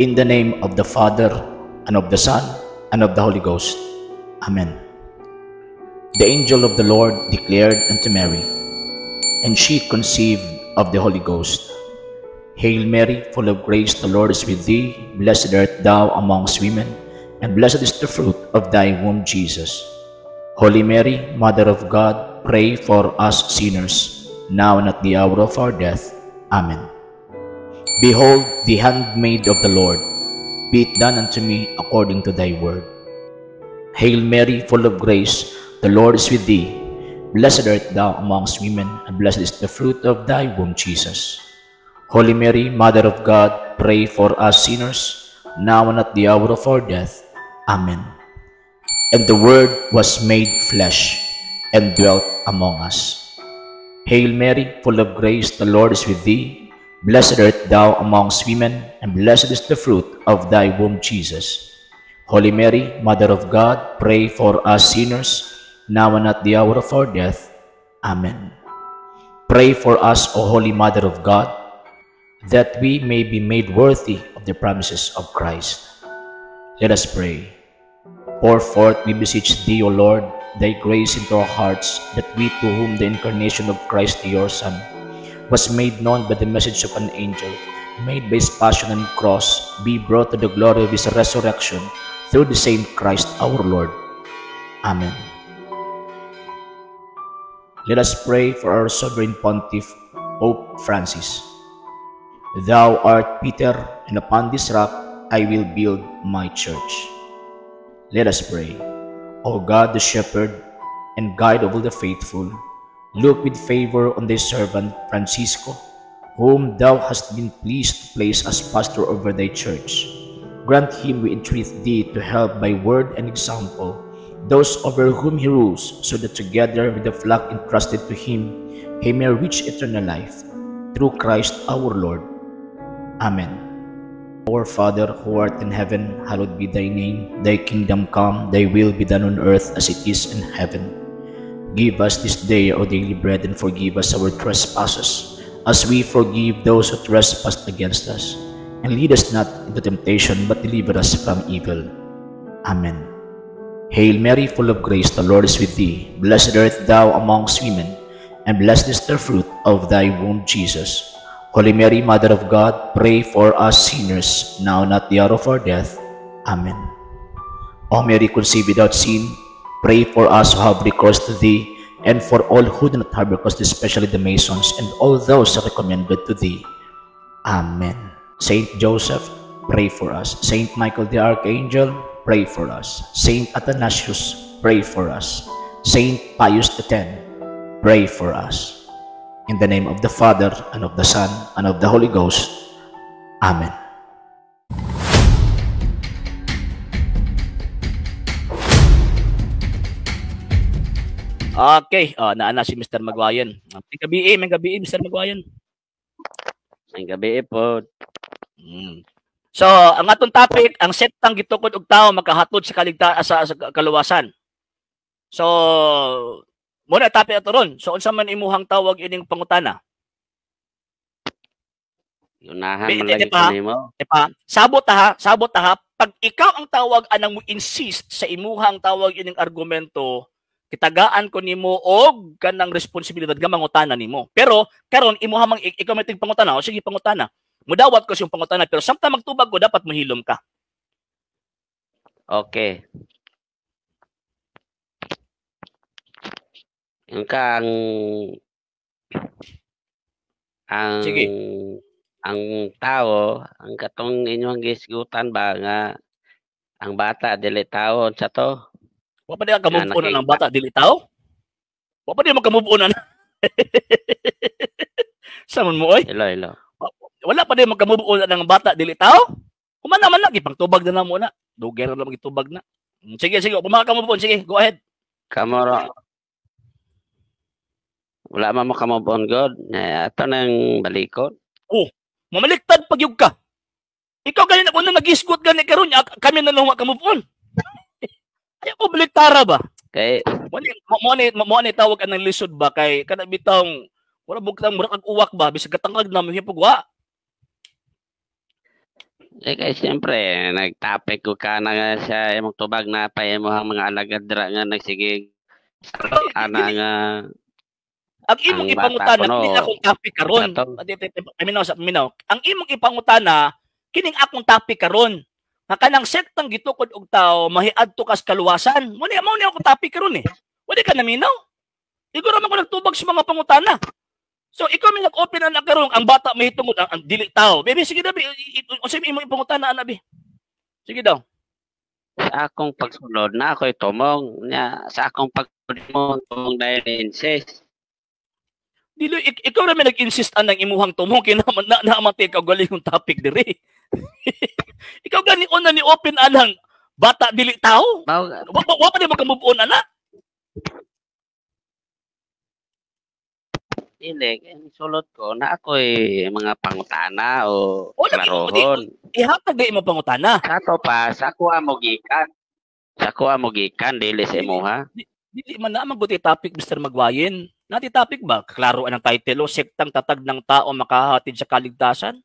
In the name of the Father, and of the Son, and of the Holy Ghost. Amen. The angel of the Lord declared unto Mary, and she conceived of the Holy Ghost. Hail Mary, full of grace, the Lord is with thee. Blessed art thou amongst women, and blessed is the fruit of thy womb, Jesus. Holy Mary, Mother of God, pray for us sinners, now and at the hour of our death. Amen. Behold, the handmaid of the Lord, be it done unto me according to thy word. Hail Mary, full of grace, the Lord is with thee. Blessed art thou amongst women, and blessed is the fruit of thy womb, Jesus. Holy Mary, Mother of God, pray for us sinners, now and at the hour of our death. Amen. And the Word was made flesh, and dwelt among us. Hail Mary, full of grace, the Lord is with thee. Blessed art thou amongst women, and blessed is the fruit of thy womb, Jesus. Holy Mary, Mother of God, pray for us sinners, now and at the hour of our death. Amen. Pray for us, O Holy Mother of God, that we may be made worthy of the promises of Christ. Let us pray. Pour forth, we beseech thee, O Lord, thy grace into our hearts, that we, to whom the incarnation of Christ, your Son, was made known by the message of an angel, made by his passion and cross, be brought to the glory of his resurrection, through the same Christ our Lord. Amen. Let us pray for our Sovereign Pontiff, Pope Francis. Thou art Peter, and upon this rock I will build my church. Let us pray. O God, the Shepherd and Guide of all the faithful, look with favor on thy servant Francisco, whom thou hast been pleased to place as pastor over thy church. Grant him, we entreat thee, to help by word and example those over whom he rules, so that together with the flock entrusted to him, he may reach eternal life. Through Christ our Lord. Amen. Our Father, who art in heaven, hallowed be thy name. Thy kingdom come, thy will be done on earth as it is in heaven. Give us this day our daily bread, and forgive us our trespasses, as we forgive those who trespass against us. And lead us not into temptation, but deliver us from evil. Amen. Hail Mary, full of grace, the Lord is with thee. Blessed art thou amongst women, and blessed is the fruit of thy womb, Jesus. Holy Mary, Mother of God, pray for us sinners, now and at the hour of our death. Amen. O Mary, conceived without sin, pray for us who have recourse to thee, and for all who do not have recourse, especially the Masons, and all those recommended to thee. Amen. Saint Joseph, pray for us. Saint Michael the Archangel, pray for us. Saint Athanasius, pray for us. Saint Pius X, pray for us. In the name of the Father, and of the Son, and of the Holy Ghost. Amen. Okay, naana si Mr. Magwayan. May gabi, Mr. Magwayan. May gabi po. So, ang atong topic, ang sektang gitukod og tao makahatod sa sa kaluwasan. So, muna topic ato ron. So, unsa man imuhang tawag ining pangutana? Yunahan man lagi ko nimo. Sabot ha. Pag ikaw ang tawag anang mo insist sa imuhang tawag ining argumento, kitagaan ko nimo og kanang responsibilidad nga mangutana nimo. Pero karon imuha mang ikaw may pangutana, o sige pangutana. Mudawat ko siyang pangutana, pero samtang magtubag ko dapat mohilom ka. Okay. Yung kang sige. Ang tao, ang katong inyong gisgutan ba nga ang bata dili tao sa to? Wa pa di ka move on ng bata dili tao? Wa pa di mo ka move on na. Samon mo oy? Hello. Wala pa di mo ka move on ng bata dili tao? Kumana man lagi pang tubag na mo na. Dugero lang gitubag na. Sige, pumaka ka move on, sige, go ahead. Kamoro. Wala man mo ka move on god. Ato nang balikod. Oh, mamaliktad pag yug ka. Ikaw gani na unang nag-isgot gani karon kami na nung ka move on. Ay ko baliktara ba? Kay mo ni tawag anang lisod ba kay kada bitong wala bugtang murag uwak ba bisag katangkag na mo hipog wa. Kay siyempre nag-topic ko ka na nga sa imong tubag na pa imong mga alagad dira nga nagsige ana Dili, nga ang ang imong bata ipangutana kuno kining akong topic karon. sa to. Minaw. Ang imong ipangutana kining akong topic karon. Nga kanang sektang gitukod og tao mahiadto kas kaluwasan. Mo ni akong topic karon eh. Wala ka naminaw. Iguro man ko nagtubag sa mga pangutana. So ikaw may nag-open na karon ang bata mahitungod ang dili tao. Baby sige na unsay imong ipangutana ana bi. Sige daw. Sa akong pagsulod na ako'y tumong nya sa akong pagsulod mo tumong dahil insist. Dili ikaw ra may nag-insist anang imuhang tumong kinaman na amatay ka galing yung topic diri. Ikaw gani una ni open anang bata dili tao. Mao Wa pa di magka-move on ana. dili ang sulod ko na ako'y mga pangutana o O lagi mo klarohon. ihatag di mo pangutana. Sa to pa sa kuha mo gikan. Sa kuha mo gikan dili sa imuha. Dili man na maguti topic Mr. Magwayin. Nati topic ba? Klaro ang title o sektang tatag ng tao makahatid sa kaligtasan.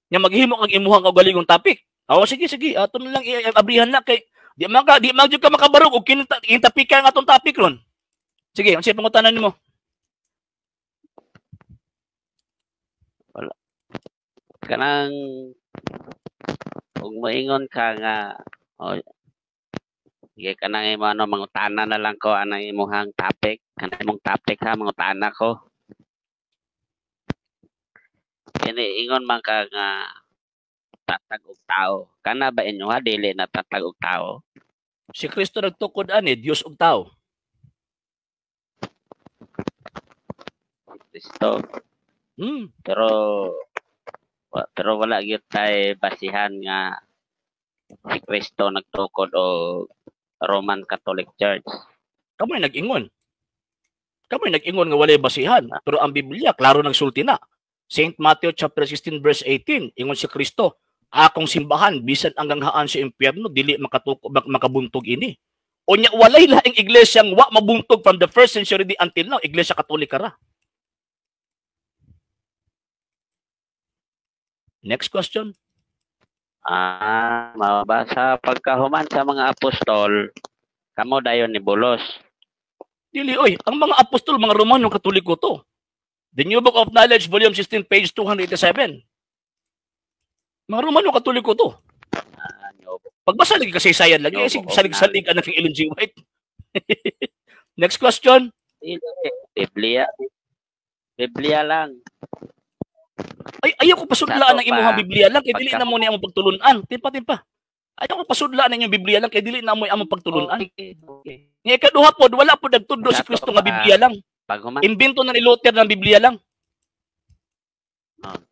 Nya maghimo kag imuhang kaugalingong topic. O sige ato na lang abrihan na kay di man ka makabarog og kining topic nga atong topic ron. Sige, unsay pangutanan nimo? Kanang ug moingon ka nga o sige kanang imo ano mangutana na lang ko anang imuhang topic kanang imong topic ha mangutana ko kini ingon man ka nga tatag og tao kana ba inyo ha dili na tatag og tao Si Kristo nagtukod ani Dios ug tao. Kristo pero wala gyud tay basihan nga si Kristo nagtukod og Roman Catholic Church. Kamoy nag-ingon nga walay basihan, pero ang Biblia klaro nagsulti na. Saint Matthew chapter 16 verse 18, ingon si Kristo, akong simbahan bisan hanggang haan sa impyerno dili makabuntog ini. Unya walay laing iglesyang wa mabuntog from the first century until now, iglesia Katolika ra. Next question. Mabasa pagkahuman sa mga apostol, kamo dayon ni Bulos. Dili oy, ang mga apostol mga Romano Katoliko to. The New Book of Knowledge, volume 16, page 287. Mga Romano Katoliko to. Pagbasa lagi kasi sayan lagi, kasi salig-salig anak ng Ellen G. White. Next question. Biblia lang. Ay, ayaw ko pasudlaan ng imuhang Biblia lang, kay dili na mo ni among pagtulunan. Timpa. Ayaw ko pasudlaan ng inyong Biblia lang, kay dili na mo among pagtulunan. Okay. Nga ikaduha pod, wala po nagtudlo si Kristo nga Biblia lang. Imbento na ni Luther ng Biblia lang.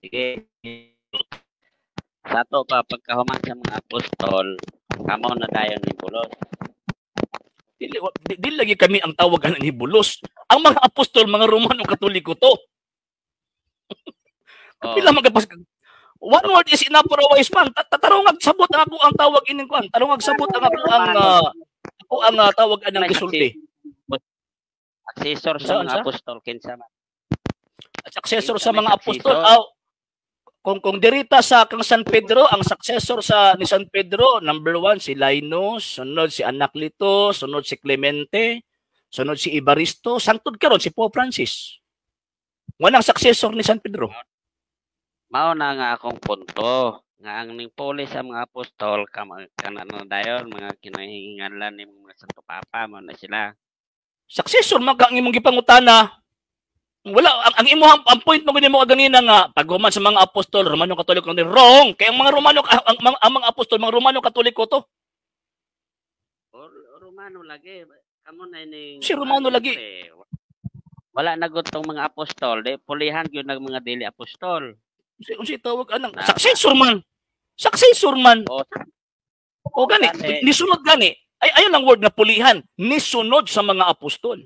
Sige. Sa to pa pagkahuman sa mga apostol, kamo na dayon ni Bulos. Dili lagi kami ang tawag ni Bulos. Ang mga apostol, mga Romano Katoliko to. Pila magapas one word is enough for a wise man. Tarongag sabot ang ako ang tawag ining kuan. Tarongag sabot ang ako ang tawag anang gisulti. Successor sa mga apostol kinsa man. Successor sa mga apostol. Kung dirita sa kang San Pedro, ang successor ni San Pedro, number 1 si Linus, sunod si Anacleto, sunod si Clemente, sunod si Evaristo, sangtod karon si Pope Francis. Wanang successor ni San Pedro. Mao na nga akong punto nga ang ning puli sa mga apostol kanano dayon mga kinahingalan ni mga Santo Papa mo na sila. Successor man ka ang imong gipangutana. Wala ang imong ang point mo gani mo ganina nga paghuman sa mga apostol Romano Katoliko ni wrong kay ang mga Romano ang mga apostol mga Romano Katoliko to. Romano lagi kamo na ning si Romano lagi. Wala nagutong mga apostol, di pulihan gyud nag mga dili apostol. Unsay tawag anang successor man. Successor man. O gani, nisunod gani. Ay ayon ang word na pulihan, nisunod sa mga apostol.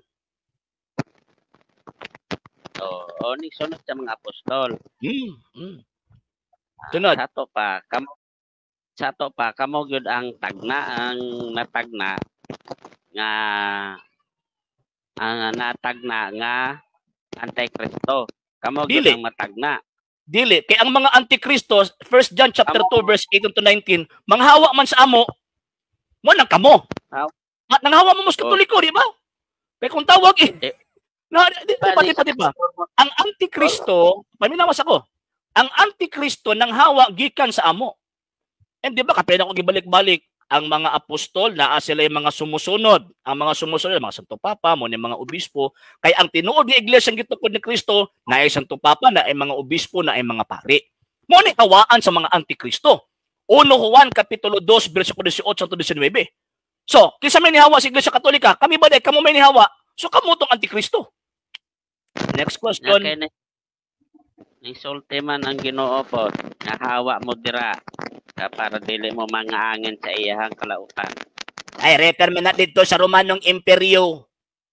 Nisunod sa mga apostol. Sunod. Sa to pa kamo gyud ang natagna nga ang natagna nga Antikristo. Kamo gyud ang matagna. Dili. Kay ang mga antikristo, 1 John chapter 2 verse 18 to 19, manghawa man sa amo, mo nang kamo. At nanghawa mo mas Katoliko, di ba? Kaya kung tawag pati pa. Ang antikristo, paminawas ako. Ang antikristo nanghawa gikan sa amo. And di ba kapila ko gibalik-balik ang mga apostol na sila yung mga sumusunod. Ang mga sumusunod, mga Santo Papa, mo ni mga obispo. Kaya ang tinuod ni Iglesia ng gitukod ni Kristo, na ay Santo Papa, na ay mga obispo, na ay mga pari. Mo ni hawaan sa mga antikristo. 1 Juan kapitulo 2, versikulo 18 to 19. So, kisa may nihawa sa Iglesia Katolika, kami ba kamo may nihawa? So, kamo tong antikristo. Next question. Isulti man ang Ginoo po, nahawa mo dira para dili mo mangaangin sa iyahang kalautan. Ay, refer man na dito sa Romanong Imperyo.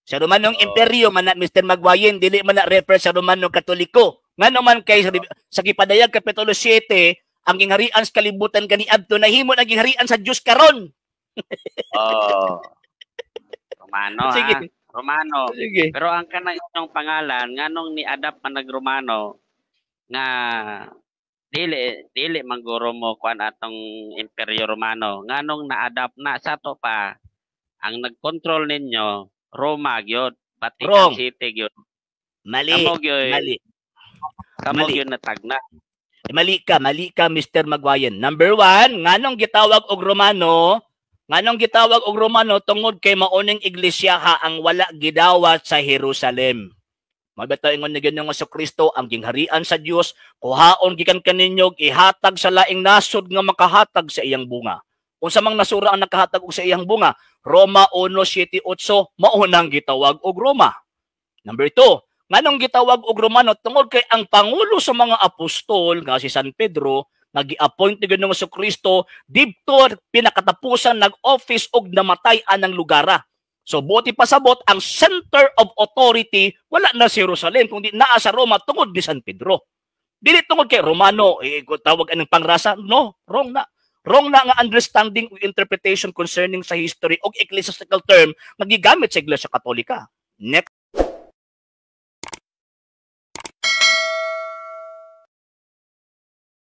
Sa Romanong Imperyo, man na Mr. Magwayin, dili man na refer sa Romanong Katoliko. Nga naman kay sa Gipadayag Kapitulo 7, ang gingharian sa kalibutan kaniadto nahimo ang gingharian sa Dios karon. Romano. Sige. Romano. Sige. Pero ang kanang inyong pangalan, nganong ni-adapt man nag-Romano, nga dili mangguro mo kuan atong Imperyo Romano, nganong na-adapt na sa to pa ang nag-control ninyo Roma gyud, Vatican City gyud. Mali. Kamo gyud natagna. Mali ka Mr. Magwayan. Number 1, nganong gitawag og Romano? Nganong gitawag og Romano tungod kay maunang iglesia ang wala gidawat sa Jerusalem. Mabitaw ingon ni Ginoong Kristo ang gingharian sa Dios kuhaon gikan kaninyo ihatag sa laing nasod nga makahatag sa iyang bunga. Unsa mang nasura ang nakahatag og sa iyang bunga? Roma 1:7-8 maunang gitawag og Roma. Number 2, nganong gitawag og Romano tungod kay ang pangulo sa mga apostol nga si San Pedro nga gi-appoint ni Ginoong Kristo didto pinakatapusan nag-office og namatay anang lugara. So, buti pasabot, ang center of authority, wala na sa Jerusalem, kundi naa sa Roma tungod ni San Pedro. Dili tungod kay Romano, tawag anong pangrasa? No, wrong na. Wrong na nga understanding o interpretation concerning sa history o ecclesiastical term na gigamit sa Iglesia Katolika. Next.